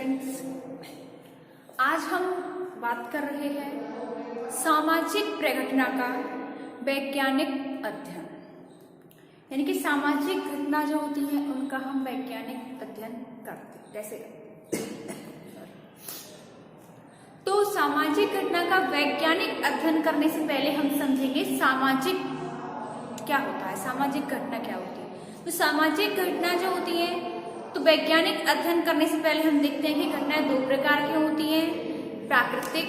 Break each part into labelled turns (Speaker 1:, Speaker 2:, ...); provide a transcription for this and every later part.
Speaker 1: Friends, आज हम बात कर रहे हैं सामाजिक प्रघटना का वैज्ञानिक अध्ययन। यानी कि सामाजिक घटना जो होती है उनका हम वैज्ञानिक अध्ययन करते हैं। जैसे तो सामाजिक घटना का वैज्ञानिक अध्ययन करने से पहले हम समझेंगे सामाजिक क्या होता है, सामाजिक घटना क्या होती है। तो सामाजिक घटना जो होती है तो वैज्ञानिक अध्ययन करने से पहले हम देखते हैं कि घटनाएं दो प्रकार की होती हैं, प्राकृतिक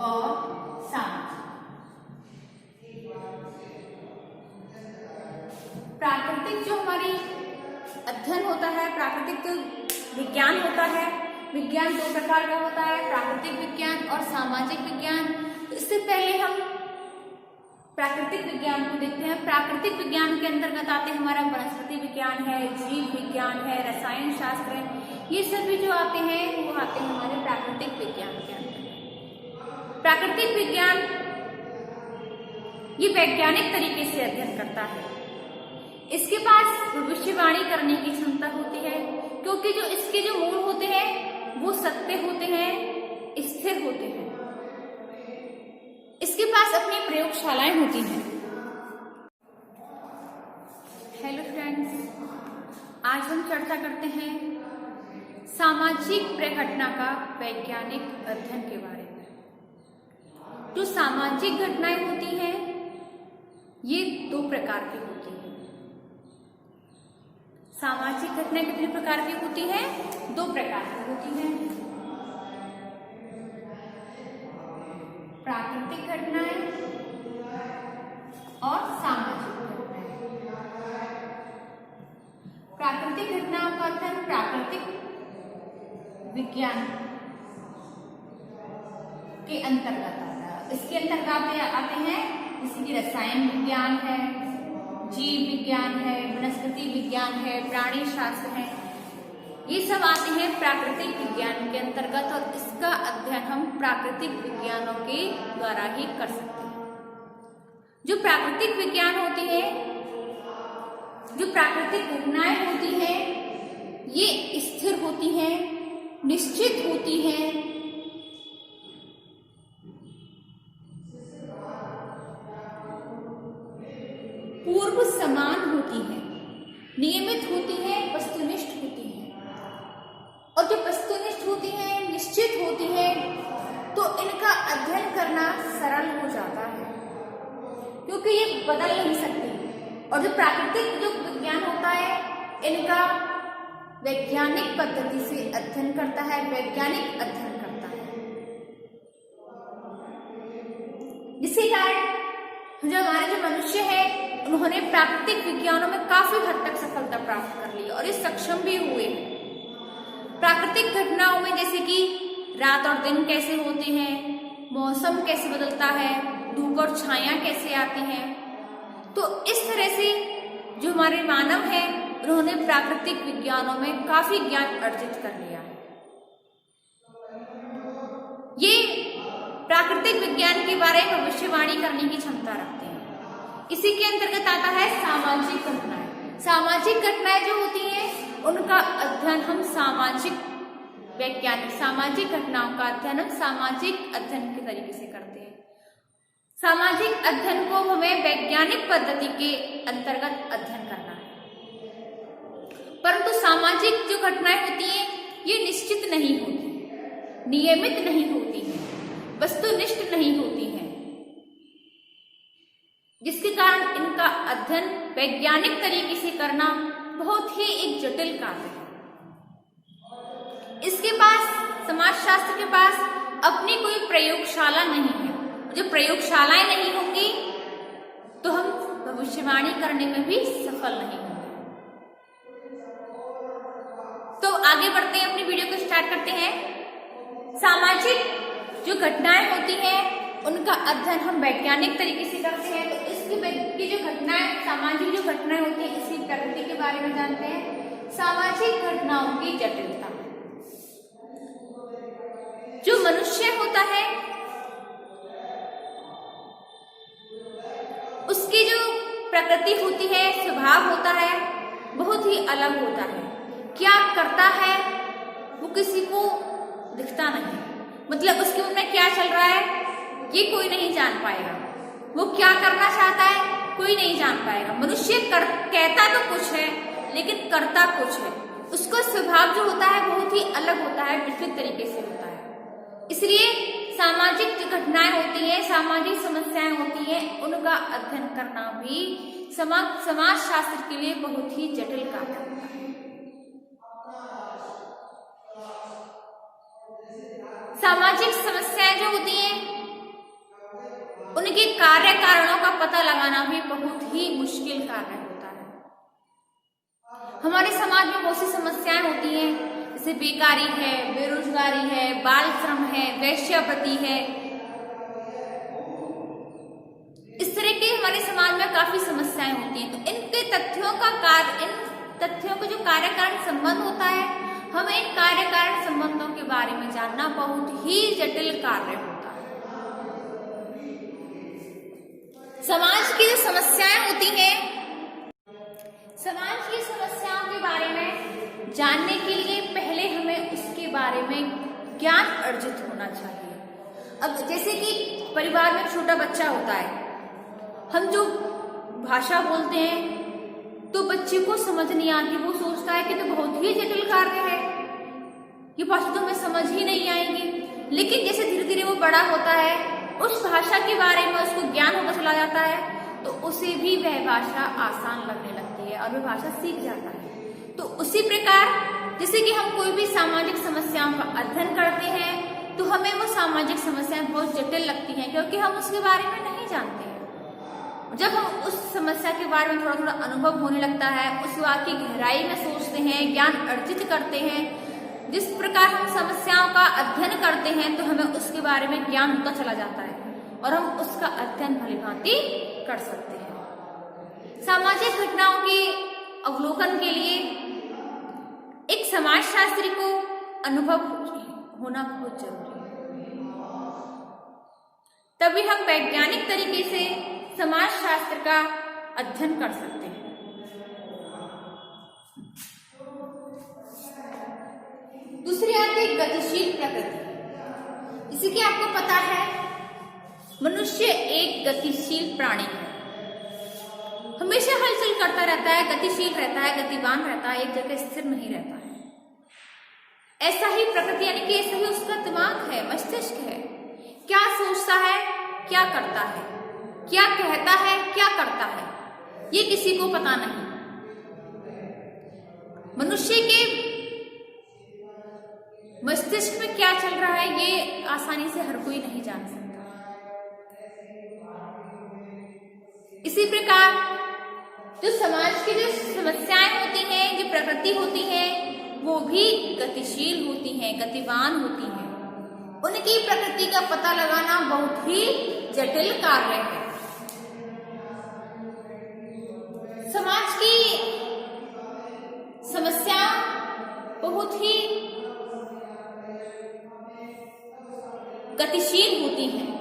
Speaker 1: और सामाजिक। प्राकृतिक जो हमारी अध्ययन होता है, प्राकृतिक जो विज्ञान होता है, विज्ञान दो प्रकार का होता है, प्राकृतिक विज्ञान और सामाजिक विज्ञान। तो इससे पहले हम प्राकृतिक विज्ञान को देखते हैं। प्राकृतिक विज्ञान के अंतर्गत आते हैं हमारा वनस्पति विज्ञान है, जीव विज्ञान है, रसायन शास्त्र है। ये सभी जो आते हैं वो आते हैं हमारे प्राकृतिक विज्ञान के अंतर्गत। प्राकृतिक विज्ञान ये वैज्ञानिक तरीके से अध्ययन करता है। इसके पास भविष्यवाणी करने की क्षमता होती है, क्योंकि जो इसके जो मूल होते हैं वो सत्य होते हैं, स्थिर होते हैं। इसके पास अपनी प्रयोगशालाएं होती हैं। हेलो फ्रेंड्स, आज हम चर्चा करते हैं सामाजिक प्रघटना का वैज्ञानिक अध्ययन के बारे में। जो सामाजिक घटनाएं होती हैं ये दो प्रकार की होती हैं। सामाजिक घटनाएं कितने प्रकार की होती हैं? दो प्रकार की होती हैं, प्राकृतिक घटनाएं और सामाजिक घटनाएं। प्राकृतिक घटनाओं का अध्ययन प्राकृतिक विज्ञान के अंतर्गत आता है। इसके अंतर्गत आते हैं जैसे कि रसायन विज्ञान है, जीव विज्ञान है, वनस्पति विज्ञान है, प्राणी शास्त्र है। ये सब आते हैं प्राकृतिक विज्ञान के अंतर्गत और इसका अध्ययन हम प्राकृतिक विज्ञानों के द्वारा ही कर सकते हैं। जो प्राकृतिक विज्ञान होती है, जो प्राकृतिक घटनाएं होती हैं ये स्थिर होती हैं, निश्चित होती हैं, पूर्व समान होती हैं, नियमित होती हैं, वस्तुनिष्ठ होती हैं। और जो वस्तुनिष्ठ होती है, निश्चित होती है, तो इनका अध्ययन करना सरल हो जाता है, क्योंकि ये बदल नहीं सकती। और जो प्राकृतिक जो विज्ञान होता है इनका वैज्ञानिक पद्धति से अध्ययन करता है, वैज्ञानिक अध्ययन करता है, जिसके कारण जो हमारे जो मनुष्य है उन्होंने प्राकृतिक विज्ञानों में काफी हद तक सफलता प्राप्त कर ली और ये सक्षम भी हुए। प्राकृतिक घटनाओं में जैसे कि रात और दिन कैसे होते हैं, मौसम कैसे बदलता है, धूप और छाया कैसे आती हैं, तो इस तरह से जो हमारे मानव हैं उन्होंने प्राकृतिक विज्ञानों में काफी ज्ञान अर्जित कर लिया है। ये प्राकृतिक विज्ञान के बारे में भविष्यवाणी करने की क्षमता रखते हैं। इसी के अंतर्गत आता है सामाजिक घटनाएं। सामाजिक घटनाएं जो होती हैं उनका अध्ययन हम सामाजिक वैज्ञानिक सामाजिक घटनाओं का अध्ययन हम सामाजिक अध्ययन के तरीके से करते हैं। सामाजिक अध्ययन को हमें वैज्ञानिक पद्धति के अंतर्गत अध्ययन करना है। परंतु सामाजिक जो घटनाएं होती हैं ये निश्चित नहीं होती, नियमित नहीं होती हैं, वस्तुनिष्ठ नहीं होती हैं, जिसके कारण इनका अध्ययन वैज्ञानिक तरीके से करना बहुत ही एक जटिल कार्य है। इसके पास समाजशास्त्र के पास अपनी कोई प्रयोगशाला नहीं है। जो प्रयोगशालाएं नहीं होंगी तो हम भविष्यवाणी करने में भी सफल नहीं होंगे। तो आगे बढ़ते हैं, अपनी वीडियो को स्टार्ट करते हैं। सामाजिक जो घटनाएं होती हैं उनका अध्ययन हम वैज्ञानिक तरीके से करते हैं। तो इसकी जो घटनाएं सामाजिक जो घटनाएं होती हैं इसकी प्रकृति के बारे में जानते हैं। सामाजिक घटनाओं की जटिलता, जो मनुष्य होता है उसकी जो प्रकृति होती है, स्वभाव होता है, बहुत ही अलग होता है। क्या करता है वो किसी को दिखता नहीं, मतलब उसके मन में क्या चल रहा है ये कोई नहीं जान पाएगा। वो क्या करना चाहता है कोई नहीं जान पाएगा। मनुष्य कहता तो कुछ है लेकिन करता कुछ है। उसका स्वभाव जो होता है बहुत ही अलग होता है, विपरीत तरीके से होता है। इसलिए सामाजिक जो घटनाएं होती हैं, सामाजिक समस्याएं होती हैं, उनका अध्ययन करना भी समाज शास्त्र के लिए बहुत ही जटिल कार्य होता है। सामाजिक समस्याएं जो होती हैं उनके कार्य कारणों का पता लगाना भी बहुत ही मुश्किल कार्य होता है। हमारे समाज में बहुत सी समस्याएं होती हैं, जैसे बेकारी है, बेरोजगारी है, बाल श्रम है, वेश्यावृत्ति है। इस तरह के हमारे समाज में काफी समस्याएं होती हैं। तो इन तथ्यों का जो कार्य कारण संबंध होता है, हमें इन कार्य कारण संबंधों के बारे में जानना बहुत ही जटिल कार्य होता है। समाज की जो समस्याएं होती हैं, समाज की समस्याओं के बारे में जानने के लिए पहले हमें उसके बारे में ज्ञान अर्जित होना चाहिए। अब जैसे कि परिवार में छोटा बच्चा होता है, हम जो भाषा बोलते हैं तो बच्चे को समझ नहीं आती, वो सोचता है कि तो बहुत ही जटिल कार्य है, ये भाषा तो हमें समझ ही नहीं आएगी। लेकिन जैसे धीरे धीरे वो बड़ा होता है, उस भाषा के बारे में उसको ज्ञान होता चला जाता है, तो उसे भी वह भाषा आसान लगने लगती है और वह भाषा सीख जाता है। तो उसी प्रकार जैसे कि हम कोई भी सामाजिक समस्याओं का अध्ययन करते हैं तो हमें वो सामाजिक समस्याएं बहुत जटिल लगती हैं, क्योंकि हम उसके बारे में नहीं जानते हैं। जब हम उस समस्या के बारे में थोड़ा थोड़ा अनुभव होने लगता है, उस बात की गहराई में सोचते हैं, ज्ञान अर्जित करते हैं, जिस प्रकार हम समस्याओं का अध्ययन करते हैं तो हमें उसके बारे में ज्ञान होता चला जाता है और हम उसका अध्ययन भलीभांति कर सकते हैं। सामाजिक घटनाओं के अवलोकन के लिए एक समाजशास्त्री को अनुभव होना बहुत जरूरी है, तभी हम वैज्ञानिक तरीके से समाजशास्त्र का अध्ययन कर सकते हैं। दूसरी आती है गतिशील प्रकृति। जैसे कि आपको पता है मनुष्य एक गतिशील प्राणी है, हमेशा हलचल करता रहता है, गतिशील रहता है, गतिवान रहता है, एक जगह स्थिर नहीं रहता है। ऐसा ही प्रकृति यानी कि ऐसा ही उसका दिमाग है, मस्तिष्क है। क्या सोचता है, क्या करता है, क्या कहता है, क्या करता है, ये किसी को पता नहीं। मनुष्य के मस्तिष्क में क्या चल रहा है ये आसानी से हर कोई नहीं जान सकता। इसी प्रकार जो समाज की जो समस्याएं होती हैं, जो प्रकृति होती है, वो भी गतिशील होती हैं, गतिवान होती हैं। उनकी प्रकृति का पता लगाना बहुत ही जटिल कार्य है। समाज की समस्या बहुत ही गतिशील होती हैं।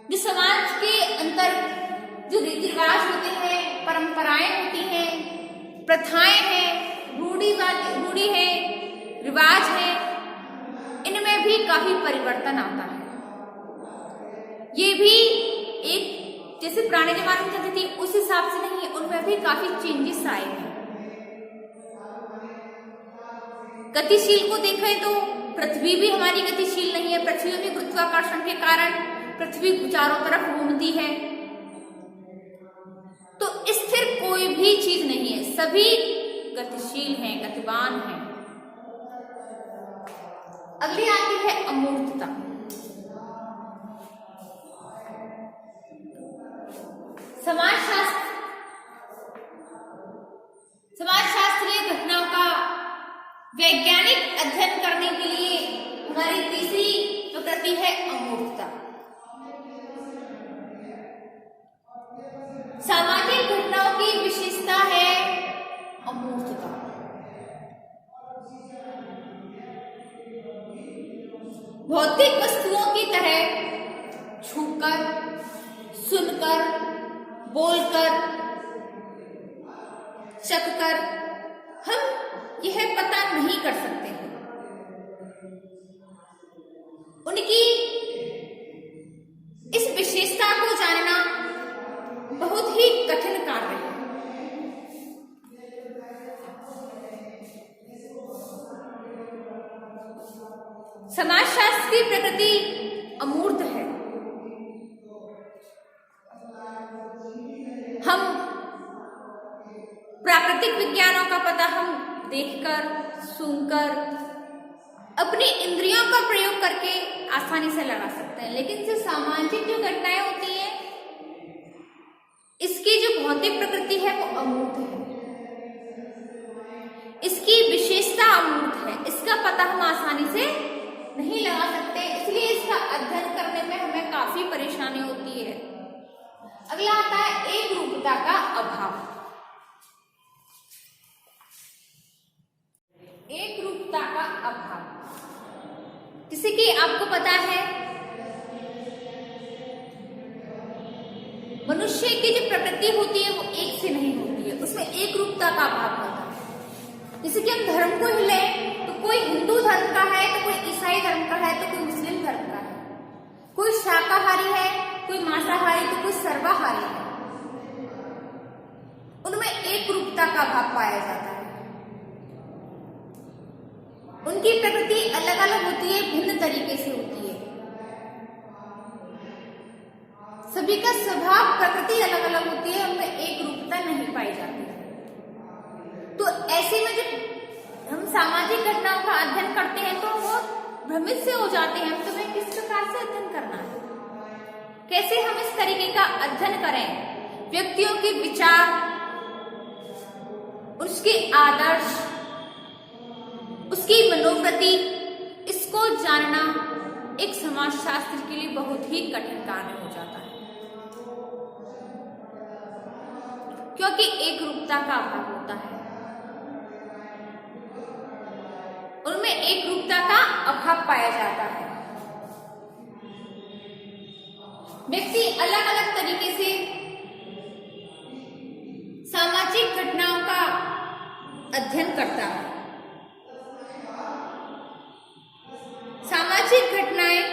Speaker 1: जो समाज के अंदर जो रीति रिवाज होते हैं, परंपराएं होती हैं, प्रथाएं हैं, रूढ़ी है, रिवाज है, इनमें भी काफी परिवर्तन आता है। ये भी एक जैसे पुराने जमाने में चलती थी उस हिसाब से नहीं है, उनमें भी काफी चेंजेस आए हैं। गतिशील को देखें तो पृथ्वी भी हमारी गतिशील नहीं है। पृथ्वी में गुरुत्वाकर्षण के कारण पृथ्वी चारों तरफ घूमती है, तो स्थिर कोई भी चीज नहीं है, सभी गतिशील हैं, गतिवान हैं। अगली आती है अमूर्तता। समाजशास्त्रीय घटनाओं का वैज्ञानिक अध्ययन करने के लिए हमारी तीसरी प्रकृति है अमूर्तता। सामाजिक घटनाओं की विशेषता है अमूर्तता। भौतिक वस्तुओं की तरह छूकर सुनकर, बोलकर, चखकर हम यह पता नहीं कर सकते हैं। उनकी इस विशेषता को जानना बहुत ही कठिन कार्य है। समाजशास्त्र की प्रकृति अमूर्त है। हम प्राकृतिक विज्ञानों का पता हम देखकर, सुनकर, अपनी इंद्रियों का प्रयोग करके आसानी से लगा सकते हैं, लेकिन जो सामाजिक जो घटनाएं होती हैं, इसकी जो भौतिक प्रकृति है वो अमूर्त है। इसकी विशेषता अमूर्त है। इसका पता हम आसानी से नहीं लगा सकते, इसलिए इसका अध्ययन करने में हमें काफी परेशानी होती है। अगला आता है एक रूपता का अभाव। एक रूपता का अभाव, जैसे कि आपको पता है मनुष्य की जो प्रकृति होती है वो एक से नहीं होती है, उसमें एक रूपता का अभाव होता है। जैसे कि हम धर्म को ही लें तो कोई हिंदू धर्म का है, तो कोई ईसाई धर्म का है, तो कोई मुस्लिम धर्म का है, कोई शाकाहारी है, कोई मांसाहारी, तो कोई सर्वाहारी है। उनमें एक रूपता का अभाव पाया जाता है। उनकी प्रकृति अलग अलग होती है, भिन्न तरीके से होती है। सभी का स्वभाव प्रकृति अलग अलग होती है, उनमें एक रूपता नहीं पाई जाती है। तो ऐसे में जब हम सामाजिक घटनाओं का अध्ययन करते हैं तो वो भ्रमित से हो जाते हैं। तुम्हें किस प्रकार से अध्ययन करना है, कैसे हम इस तरीके का अध्ययन करें। व्यक्तियों के विचार, उसके आदर्श, उसकी मनोवृत्ति, इसको जानना एक समाजशास्त्र के लिए बहुत ही कठिन कार्य हो जाता है, क्योंकि एक रूपता का अभाव होता है। उनमें एक रूपता का अभाव पाया जाता है। व्यक्ति अलग अलग तरीके से सामाजिक घटनाओं का अध्ययन करता है। सामाजिक घटनाएं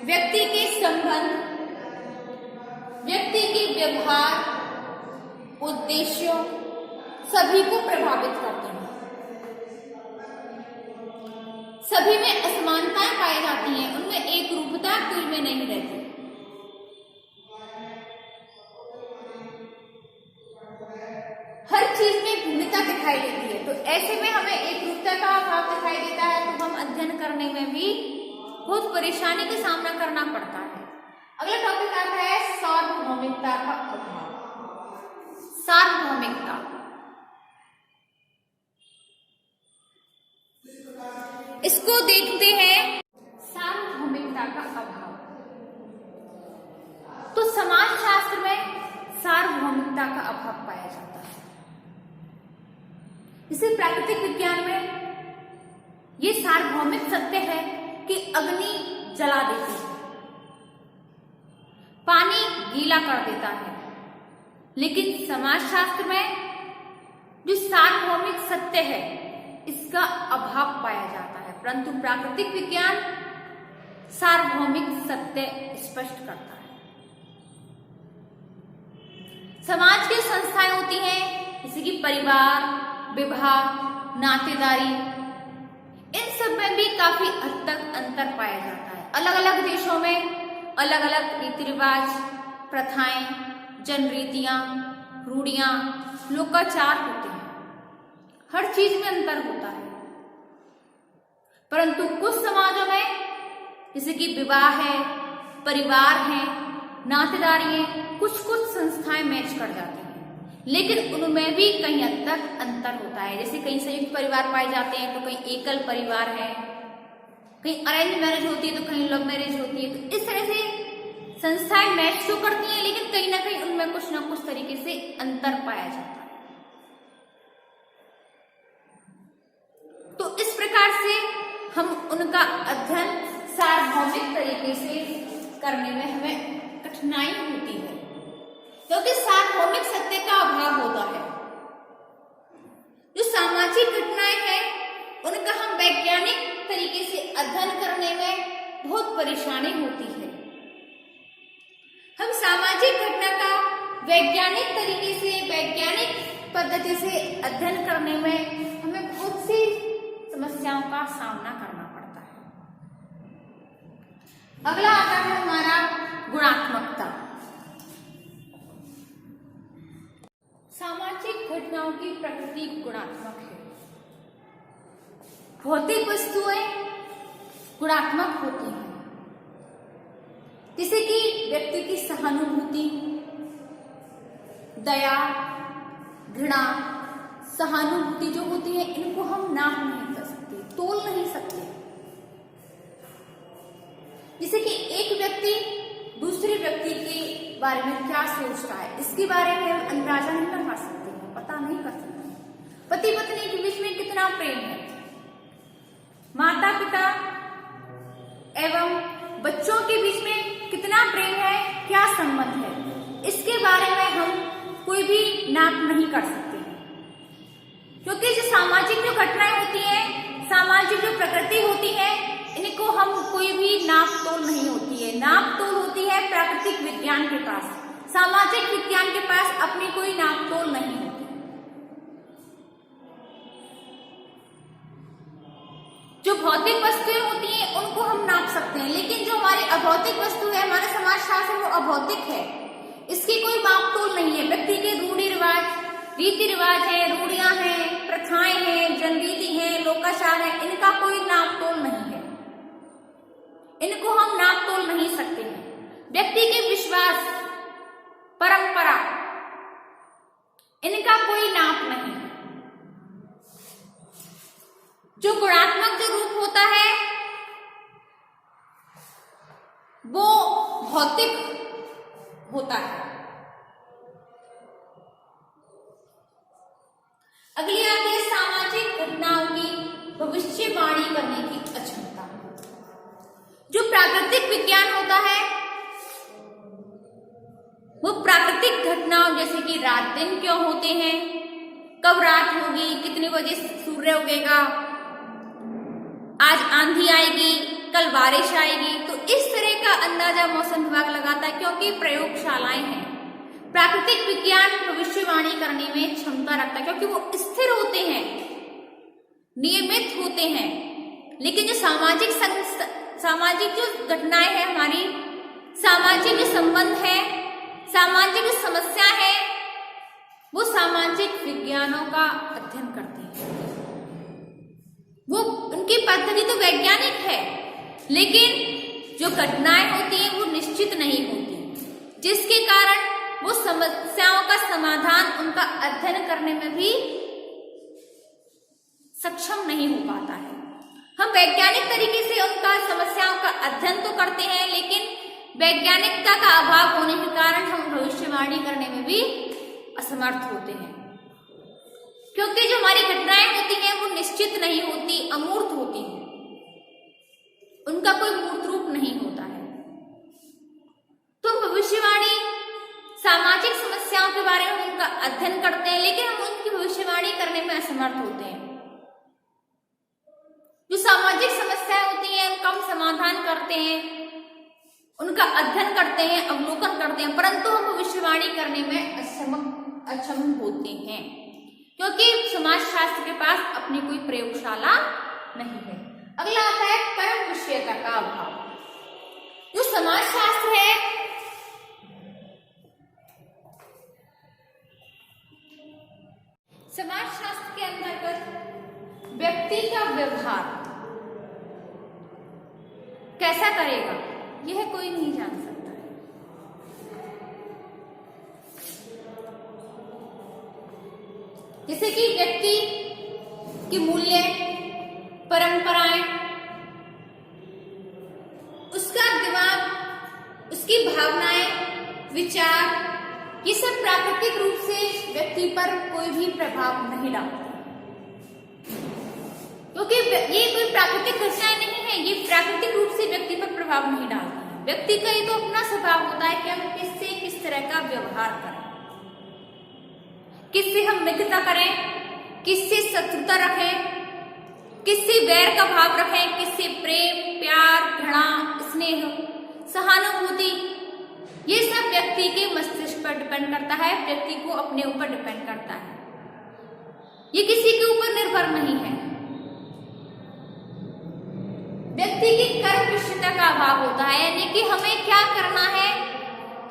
Speaker 1: व्यक्ति के संबंध, व्यक्ति के व्यवहार, उद्देश्यों सभी को प्रभावित करती हैं। सभी में असमानताएं पाई जाती हैं, उनमें एक रूपता कोई में नहीं रहती। हर चीज में भिन्नता दिखाई देती है। तो ऐसे में हमें एक रूपता का अभाव दिखाई देता है, तो हम अध्ययन करने में भी बहुत परेशानी का सामना करना पड़ता है। अगला टॉपिक आता है सार्वभौमिकता का अभाव। सार्वभौमिकता, इसको देखते हैं। सार्वभौमिकता का अभाव, तो समाजशास्त्र में सार्वभौमिकता का अभाव पाया जाता है। जैसे प्राकृतिक विज्ञान में ये सार्वभौमिक सत्य है कि अग्नि जला देती है, पानी गीला कर देता है, लेकिन समाजशास्त्र में जो सार्वभौमिक सत्य है इसका अभाव पाया जाता है। परंतु प्राकृतिक विज्ञान सार्वभौमिक सत्य स्पष्ट करता है। समाज की संस्थाएं होती हैं जैसे कि परिवार, विवाह, नातेदारी, इन सब में भी काफी हद तक अंतर पाया जाता है। अलग अलग देशों में अलग अलग रीति रिवाज, प्रथाएं, जनरीतियां, रूढ़ियां, लोकाचार होते हैं। हर चीज में अंतर होता है। परंतु कुछ समाजों में जैसे कि विवाह है, परिवार है, नातेदारी है, कुछ कुछ संस्थाएं मैच कर जाती हैं, लेकिन उनमें भी कहीं हद तक अंतर होता है। जैसे कहीं संयुक्त परिवार पाए जाते हैं तो कहीं एकल परिवार है, कहीं अरेंज मैरिज होती है तो कहीं लव मैरिज होती है। तो इस तरह से संस्थाएं मैच तो करती हैं, लेकिन कहीं ना कहीं उनमें कुछ ना कुछ तरीके से अंतर पाया जाता है। तो इस प्रकार से हम उनका अध्ययन सार्वभौमिक तरीके से करने में हमें कठिनाई होती है, क्योंकि सार्वभौमिक सत्य का अभाव होता है। जो सामाजिक घटनाएं हैं उनका हम वैज्ञानिक तरीके से अध्ययन करने में बहुत परेशानी होती है। हम सामाजिक घटना का वैज्ञानिक तरीके से, वैज्ञानिक पद्धति से अध्ययन करने में हमें बहुत सी समस्याओं का सामना करना पड़ता है। अगला आता है हमारा गुणात्मकता। सामाजिक घटनाओं की प्रकृति गुणात्मक है। भौतिक वस्तुएं गुणात्मक होती हैं, जैसे कि व्यक्ति की सहानुभूति, दया, घृणा, सहानुभूति जो होती है, इनको हम नाप नहीं कर सकते, तोल नहीं सकते। जैसे कि एक व्यक्ति दूसरे व्यक्ति के बारे में क्या सोच रहा है, इसके बारे में हम अंदाजा नहीं लगा सकते, पता नहीं कर सकते। पति पत्नी के बीच में कितना प्रेम है, माता पिता एवं बच्चों के बीच में कितना प्रेम है, क्या संबंध है, इसके बारे में हम कोई भी नाप नहीं कर सकते। क्योंकि जो सामाजिक जो घटनाएं होती हैं, सामाजिक जो प्रकृति होती है, इनको हम कोई भी नाप तोल नहीं होती है। नाप तोल होती है प्राकृतिक विज्ञान के पास, सामाजिक विज्ञान के पास अपनी कोई नाप तोल नहीं होती। जो भौतिक वस्तुएं होती हैं उनको हम नाप सकते हैं, लेकिन जो हमारी अभौतिक वस्तु है, हमारा समाज शास्त्र वो अभौतिक है, इसकी कोई माप तोल नहीं है। व्यक्ति के रूढ़ि रिवाज, रीति रिवाज है, रूढ़ियां हैं, प्रथाएं हैं, जनरीति है, लोकाचार है, इनका कोई नाप तोल नहीं है, इनको हम नाप तोल नहीं सकते हैं। व्यक्ति के विश्वास, परंपरा, इनका कोई नाप नहीं है। जो गुणात्मक जो रूप होता है वो भौतिक होता है। अगली आती है सामाजिक घटनाओं की भविष्यवाणी करने की अक्षमता। जो प्राकृतिक विज्ञान होता है वो प्राकृतिक घटनाओं, जैसे कि रात दिन क्यों होते हैं, कब रात होगी, कितने बजे सूर्य उगेगा, आज आंधी आएगी, कल बारिश आएगी, तो इस तरह का अंदाजा मौसम विभाग लगाता है, क्योंकि प्रयोगशालाएं हैं। प्राकृतिक विज्ञान भविष्यवाणी करने में क्षमता रखता है, क्योंकि वो स्थिर होते हैं, नियमित होते हैं। लेकिन जो सामाजिक जो घटनाएं हैं, हमारी सामाजिक जो संबंध है, सामाजिक जो समस्या है, वो सामाजिक विज्ञानों का अध्ययन करते हैं। वो उनकी पद्धति तो वैज्ञानिक है, लेकिन जो घटनाएं होती हैं वो निश्चित नहीं होती, जिसके कारण वो समस्याओं का समाधान, उनका अध्ययन करने में भी सक्षम नहीं हो पाता है। हम वैज्ञानिक तरीके से उनका समस्याओं का अध्ययन तो करते हैं, लेकिन वैज्ञानिकता का अभाव होने के कारण हम भविष्यवाणी करने में भी असमर्थ होते हैं। क्योंकि जो हमारी घटनाएं होती हैं वो निश्चित नहीं होती, अमूर्त होती हैं, उनका कोई मूर्त रूप नहीं होता है। तो भविष्यवाणी, सामाजिक समस्याओं के बारे में उनका अध्ययन करते हैं, लेकिन हम उनकी भविष्यवाणी करने में असमर्थ होते हैं। जो सामाजिक समस्याएं होती हैं उनका हम समाधान करते हैं, उनका अध्ययन करते हैं, अवलोकन करते हैं, परंतु हम भविष्यवाणी करने में अक्षम होते हैं, क्योंकि समाज शास्त्र के पास अपनी कोई प्रयोगशाला नहीं है। अगला आता है परम विषयता का अभाव। जो समाज शास्त्र है, समाज शास्त्र के अंतर्गत व्यक्ति का व्यवहार कैसा करेगा यह कोई नहीं जान सकता है। जैसे कि व्यक्ति की मूल्य, परंपराएं, उसका दिमाग, उसकी भावनाएं, विचार, ये सब प्राकृतिक रूप से व्यक्ति पर कोई भी प्रभाव नहीं डालते, क्योंकि ये कोई प्राकृतिक घटना नहीं है, ये प्राकृतिक रूप से व्यक्ति पर प्रभाव नहीं डालती है। व्यक्ति का ये तो अपना स्वभाव होता है कि हम किससे किस तरह का व्यवहार करें, किससे हम मित्रता करें, किससे शत्रुता रखें, किससे वैर का भाव रखें, किससे प्रेम, प्यार, घृणा, स्नेह, सहानुभूति। ये सब व्यक्ति के मस्तिष्क पर डिपेंड करता है, व्यक्ति को अपने ऊपर डिपेंड करता है, ये किसी के ऊपर निर्भर नहीं है। व्यक्ति की कर्मनिष्ठता का अभाव होता है, यानी कि हमें क्या करना है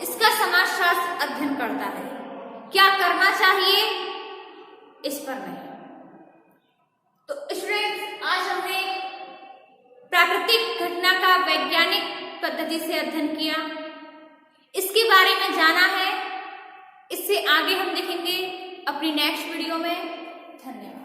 Speaker 1: इसका समाजशास्त्र अध्ययन करता है, क्या करना चाहिए इस पर नहीं। तो स्टूडेंट्स, आज हमने प्राकृतिक घटना का वैज्ञानिक पद्धति से अध्ययन किया, इसके बारे में जाना है। इससे आगे हम देखेंगे अपनी नेक्स्ट वीडियो में। धन्यवाद।